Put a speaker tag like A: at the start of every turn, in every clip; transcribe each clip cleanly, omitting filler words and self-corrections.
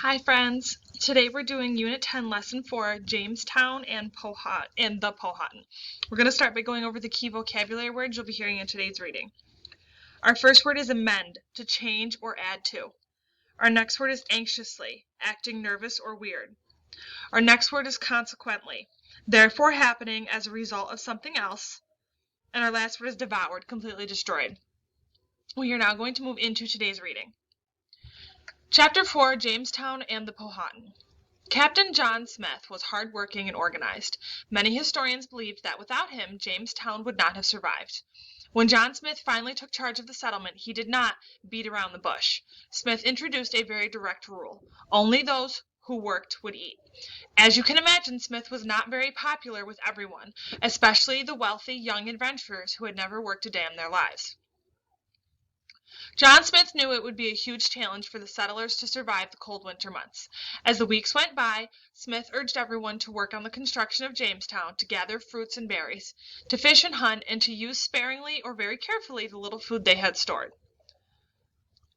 A: Hi friends! Today we're doing Unit 10, Lesson 4, Jamestown and the Powhatan. We're going to start by going over the key vocabulary words you'll be hearing in today's reading. Our first word is amend, to change or add to. Our next word is anxiously, acting nervous or weird. Our next word is consequently, therefore happening as a result of something else. And our last word is devoured, completely destroyed. We are now going to move into today's reading. Chapter 4, Jamestown and the Powhatan. Captain John Smith was hard-working and organized. Many historians believed that without him, Jamestown would not have survived. When John Smith finally took charge of the settlement, he did not beat around the bush. Smith introduced a very direct rule. Only those who worked would eat. As you can imagine, Smith was not very popular with everyone, especially the wealthy young adventurers who had never worked a day in their lives. John Smith knew it would be a huge challenge for the settlers to survive the cold winter months. As the weeks went by, Smith urged everyone to work on the construction of Jamestown, to gather fruits and berries, to fish and hunt, and to use sparingly or very carefully the little food they had stored.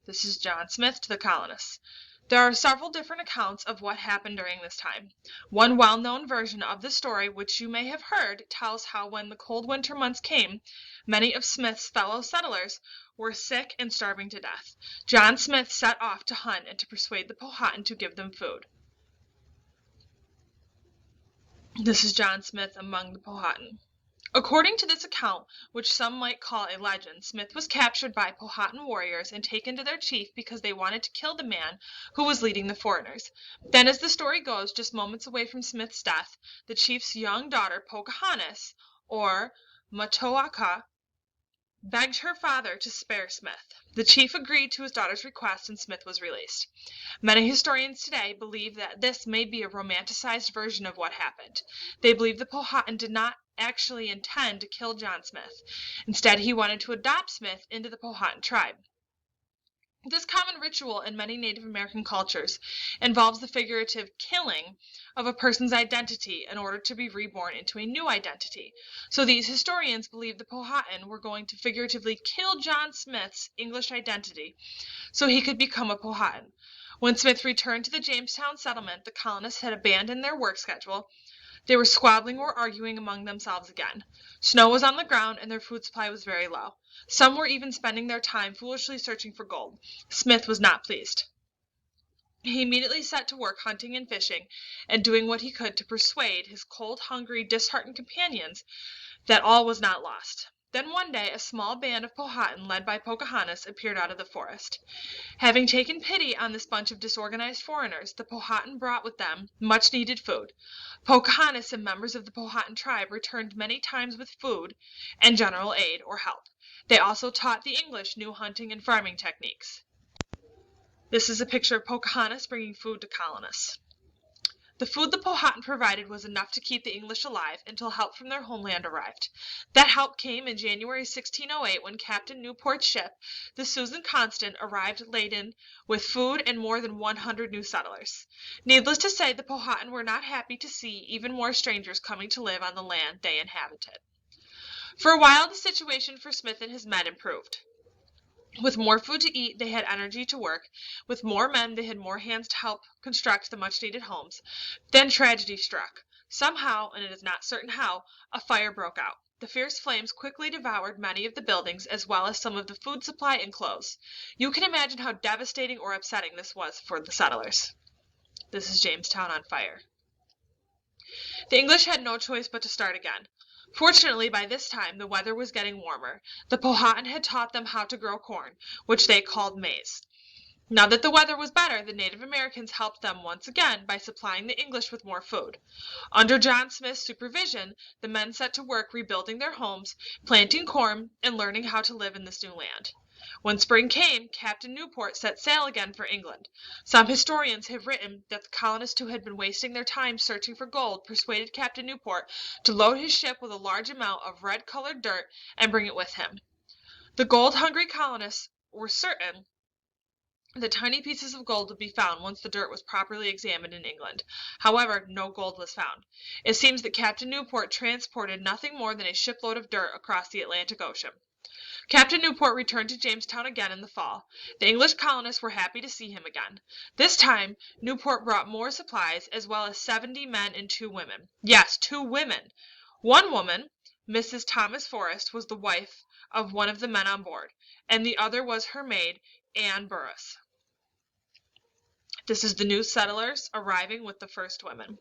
A: This is John Smith to the colonists. There are several different accounts of what happened during this time. One well-known version of the story, which you may have heard, tells how when the cold winter months came, many of Smith's fellow settlers were sick and starving to death. John Smith set off to hunt and to persuade the Powhatan to give them food. This is John Smith among the Powhatan. According to this account, which some might call a legend, Smith was captured by Powhatan warriors and taken to their chief because they wanted to kill the man who was leading the foreigners. Then, as the story goes, just moments away from Smith's death, the chief's young daughter, Pocahontas, or Matoaka, begged her father to spare Smith. The chief agreed to his daughter's request and Smith was released. Many historians today believe that this may be a romanticized version of what happened. They believe the Powhatan did not actually intend to kill John Smith. Instead, he wanted to adopt Smith into the Powhatan tribe. This common ritual in many Native American cultures involves the figurative killing of a person's identity in order to be reborn into a new identity. So these historians believe the Powhatan were going to figuratively kill John Smith's English identity so he could become a Powhatan. When Smith returned to the Jamestown settlement, the colonists had abandoned their work schedule. They were squabbling or arguing among themselves again. Snow was on the ground and their food supply was very low. Some were even spending their time foolishly searching for gold. Smith was not pleased. He immediately set to work hunting and fishing and doing what he could to persuade his cold, hungry, disheartened companions that all was not lost. Then one day a small band of Powhatan, led by Pocahontas, appeared out of the forest. Having taken pity on this bunch of disorganized foreigners, the Powhatan brought with them much-needed food. Pocahontas and members of the Powhatan tribe returned many times with food and general aid or help. They also taught the English new hunting and farming techniques. This is a picture of Pocahontas bringing food to colonists. The food the Powhatan provided was enough to keep the English alive until help from their homeland arrived. That help came in January 1608 when Captain Newport's ship, the Susan Constant, arrived laden with food and more than 100 new settlers. Needless to say, the Powhatan were not happy to see even more strangers coming to live on the land they inhabited. For a while, the situation for Smith and his men improved. With more food to eat, they had energy to work. With more men, they had more hands to help construct the much-needed homes. Then tragedy struck. Somehow, and it is not certain how, a fire broke out. The fierce flames quickly devoured many of the buildings, as well as some of the food supply and clothes. You can imagine how devastating or upsetting this was for the settlers. This is Jamestown on fire. The English had no choice but to start again. Fortunately, by this time, the weather was getting warmer. The Powhatan had taught them how to grow corn, which they called maize. Now that the weather was better, the Native Americans helped them once again by supplying the English with more food. Under John Smith's supervision, the men set to work rebuilding their homes, planting corn, and learning how to live in this new land. When spring came, Captain Newport set sail again for England. Some historians have written that the colonists who had been wasting their time searching for gold persuaded Captain Newport to load his ship with a large amount of red-colored dirt and bring it with him. The gold-hungry colonists were certain that tiny pieces of gold would be found once the dirt was properly examined in England. However, no gold was found. It seems that Captain Newport transported nothing more than a shipload of dirt across the Atlantic Ocean. Captain Newport returned to Jamestown again in the fall. The English colonists were happy to see him again. This time, Newport brought more supplies, as well as 70 men and 2 women. Yes, 2 women! One woman, Mrs. Thomas Forrest, was the wife of one of the men on board, and the other was her maid, Anne Burris. This is the new settlers arriving with the first women.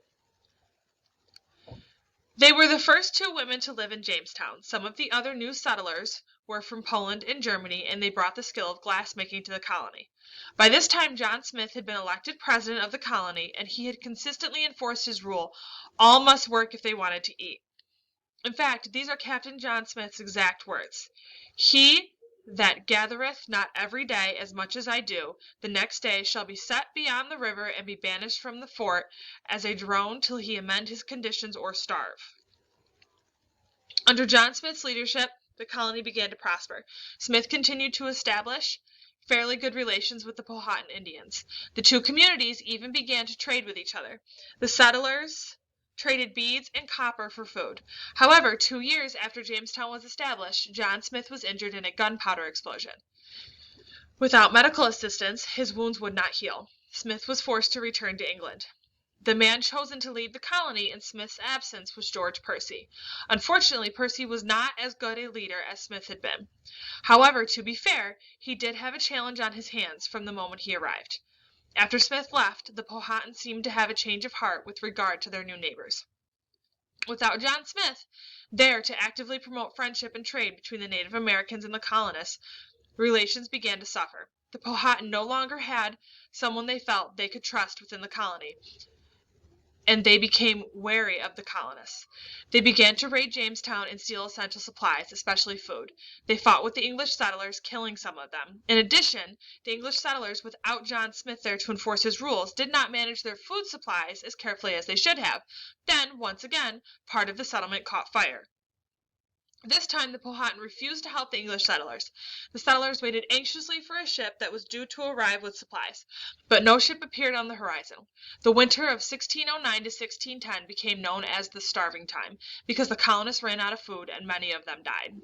A: They were the first 2 women to live in Jamestown. Some of the other new settlers were from Poland and Germany, and they brought the skill of glassmaking to the colony. By this time, John Smith had been elected president of the colony, and he had consistently enforced his rule: all must work if they wanted to eat. In fact, these are Captain John Smith's exact words: "He that gathereth not every day as much as I do, the next day shall be set beyond the river and be banished from the fort as a drone till he amend his conditions or starve." Under John Smith's leadership, the colony began to prosper. Smith continued to establish fairly good relations with the Powhatan Indians. The 2 communities even began to trade with each other. The settlers traded beads and copper for food. However, 2 years after Jamestown was established, John Smith was injured in a gunpowder explosion. Without medical assistance, his wounds would not heal. Smith was forced to return to England. The man chosen to lead the colony in Smith's absence was George Percy. Unfortunately, Percy was not as good a leader as Smith had been. However, to be fair, he did have a challenge on his hands from the moment he arrived. After Smith left, the Powhatan seemed to have a change of heart with regard to their new neighbors. Without John Smith there to actively promote friendship and trade between the Native Americans and the colonists, relations began to suffer. The Powhatan no longer had someone they felt they could trust within the colony, and they became wary of the colonists. They began to raid Jamestown and steal essential supplies, especially food. They fought with the English settlers, killing some of them. In addition, the English settlers, without John Smith there to enforce his rules, did not manage their food supplies as carefully as they should have. Then, once again, part of the settlement caught fire. This time, the Powhatan refused to help the English settlers. The settlers waited anxiously for a ship that was due to arrive with supplies, but no ship appeared on the horizon. The winter of 1609 to 1610 became known as the starving time, because the colonists ran out of food and many of them died.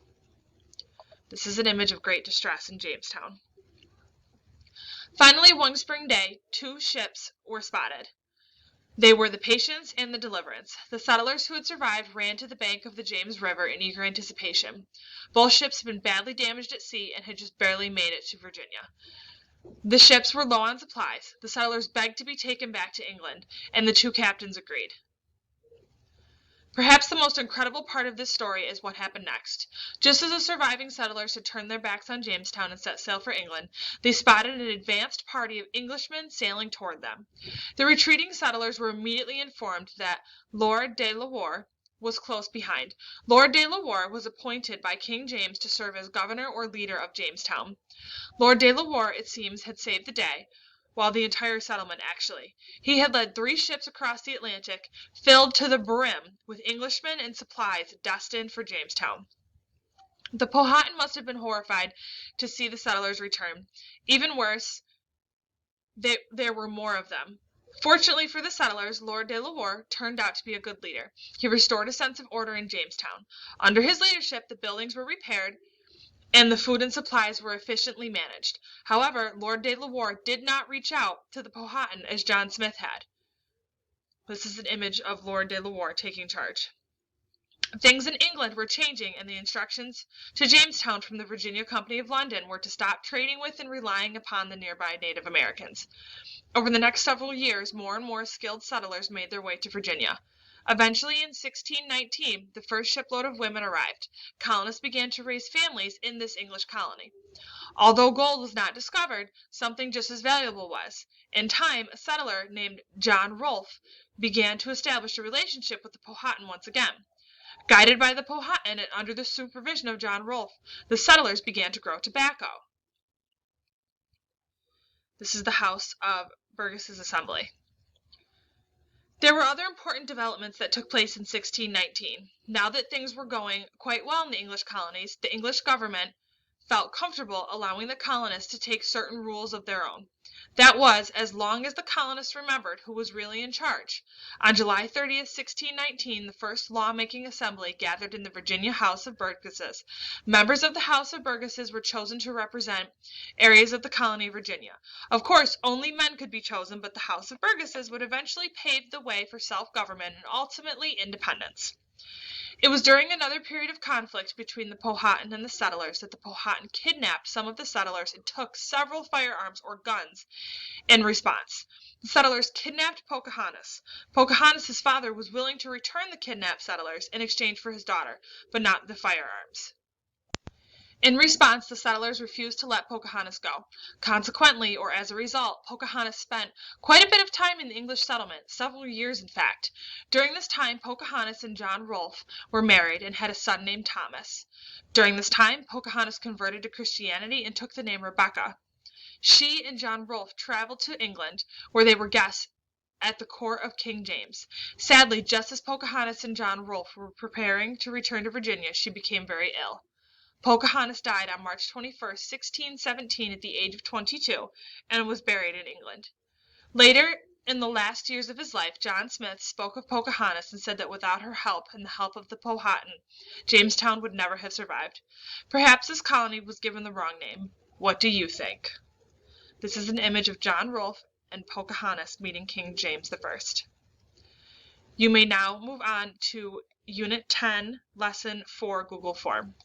A: This is an image of great distress in Jamestown. Finally, one spring day, 2 ships were spotted. They were the Patience and the Deliverance. The settlers who had survived ran to the bank of the James River in eager anticipation. Both ships had been badly damaged at sea and had just barely made it to Virginia. The ships were low on supplies. The settlers begged to be taken back to England, and the 2 captains agreed. Perhaps the most incredible part of this story is what happened next. Just as the surviving settlers had turned their backs on Jamestown and set sail for England, they spotted an advanced party of Englishmen sailing toward them. The retreating settlers were immediately informed that Lord de la Warr was close behind. Lord de la Warr was appointed by King James to serve as governor or leader of Jamestown. Lord de la Warr, it seems, had saved the day, while the entire settlement actually. He had led 3 ships across the Atlantic, filled to the brim with Englishmen and supplies destined for Jamestown. The Powhatan must have been horrified to see the settlers return. Even worse, there were more of them. Fortunately for the settlers, Lord de la Warr turned out to be a good leader. He restored a sense of order in Jamestown. Under his leadership, the buildings were repaired, and the food and supplies were efficiently managed. However, Lord de la Warr did not reach out to the Powhatan as John Smith had. This is an image of Lord de la Warr taking charge. Things in England were changing, and the instructions to Jamestown from the Virginia Company of London were to stop trading with and relying upon the nearby Native Americans. Over the next several years, more and more skilled settlers made their way to Virginia. Eventually, in 1619, the first shipload of women arrived. Colonists began to raise families in this English colony. Although gold was not discovered, something just as valuable was. In time, a settler named John Rolfe began to establish a relationship with the Powhatan once again. Guided by the Powhatan and under the supervision of John Rolfe, the settlers began to grow tobacco. This is the house of Burgess's assembly. There were other important developments that took place in 1619. Now that things were going quite well in the English colonies, the English government felt comfortable allowing the colonists to take certain rules of their own. That was, as long as the colonists remembered who was really in charge. On July 30th, 1619, the first lawmaking assembly gathered in the Virginia House of Burgesses. Members of the House of Burgesses were chosen to represent areas of the colony of Virginia. Of course, only men could be chosen, but the House of Burgesses would eventually pave the way for self-government and ultimately independence. It was during another period of conflict between the Powhatan and the settlers that the Powhatan kidnapped some of the settlers and took several firearms or guns in response. The settlers kidnapped Pocahontas. Pocahontas' father was willing to return the kidnapped settlers in exchange for his daughter, but not the firearms. In response, the settlers refused to let Pocahontas go. Consequently, or as a result, Pocahontas spent quite a bit of time in the English settlement, several years in fact. During this time, Pocahontas and John Rolfe were married and had a son named Thomas. During this time, Pocahontas converted to Christianity and took the name Rebecca. She and John Rolfe traveled to England, where they were guests at the court of King James. Sadly, just as Pocahontas and John Rolfe were preparing to return to Virginia, she became very ill. Pocahontas died on March 21st, 1617, at the age of 22, and was buried in England. Later, in the last years of his life, John Smith spoke of Pocahontas and said that without her help and the help of the Powhatan, Jamestown would never have survived. Perhaps this colony was given the wrong name. What do you think? This is an image of John Rolfe and Pocahontas meeting King James I. You may now move on to Unit 10, Lesson 4, Google Form.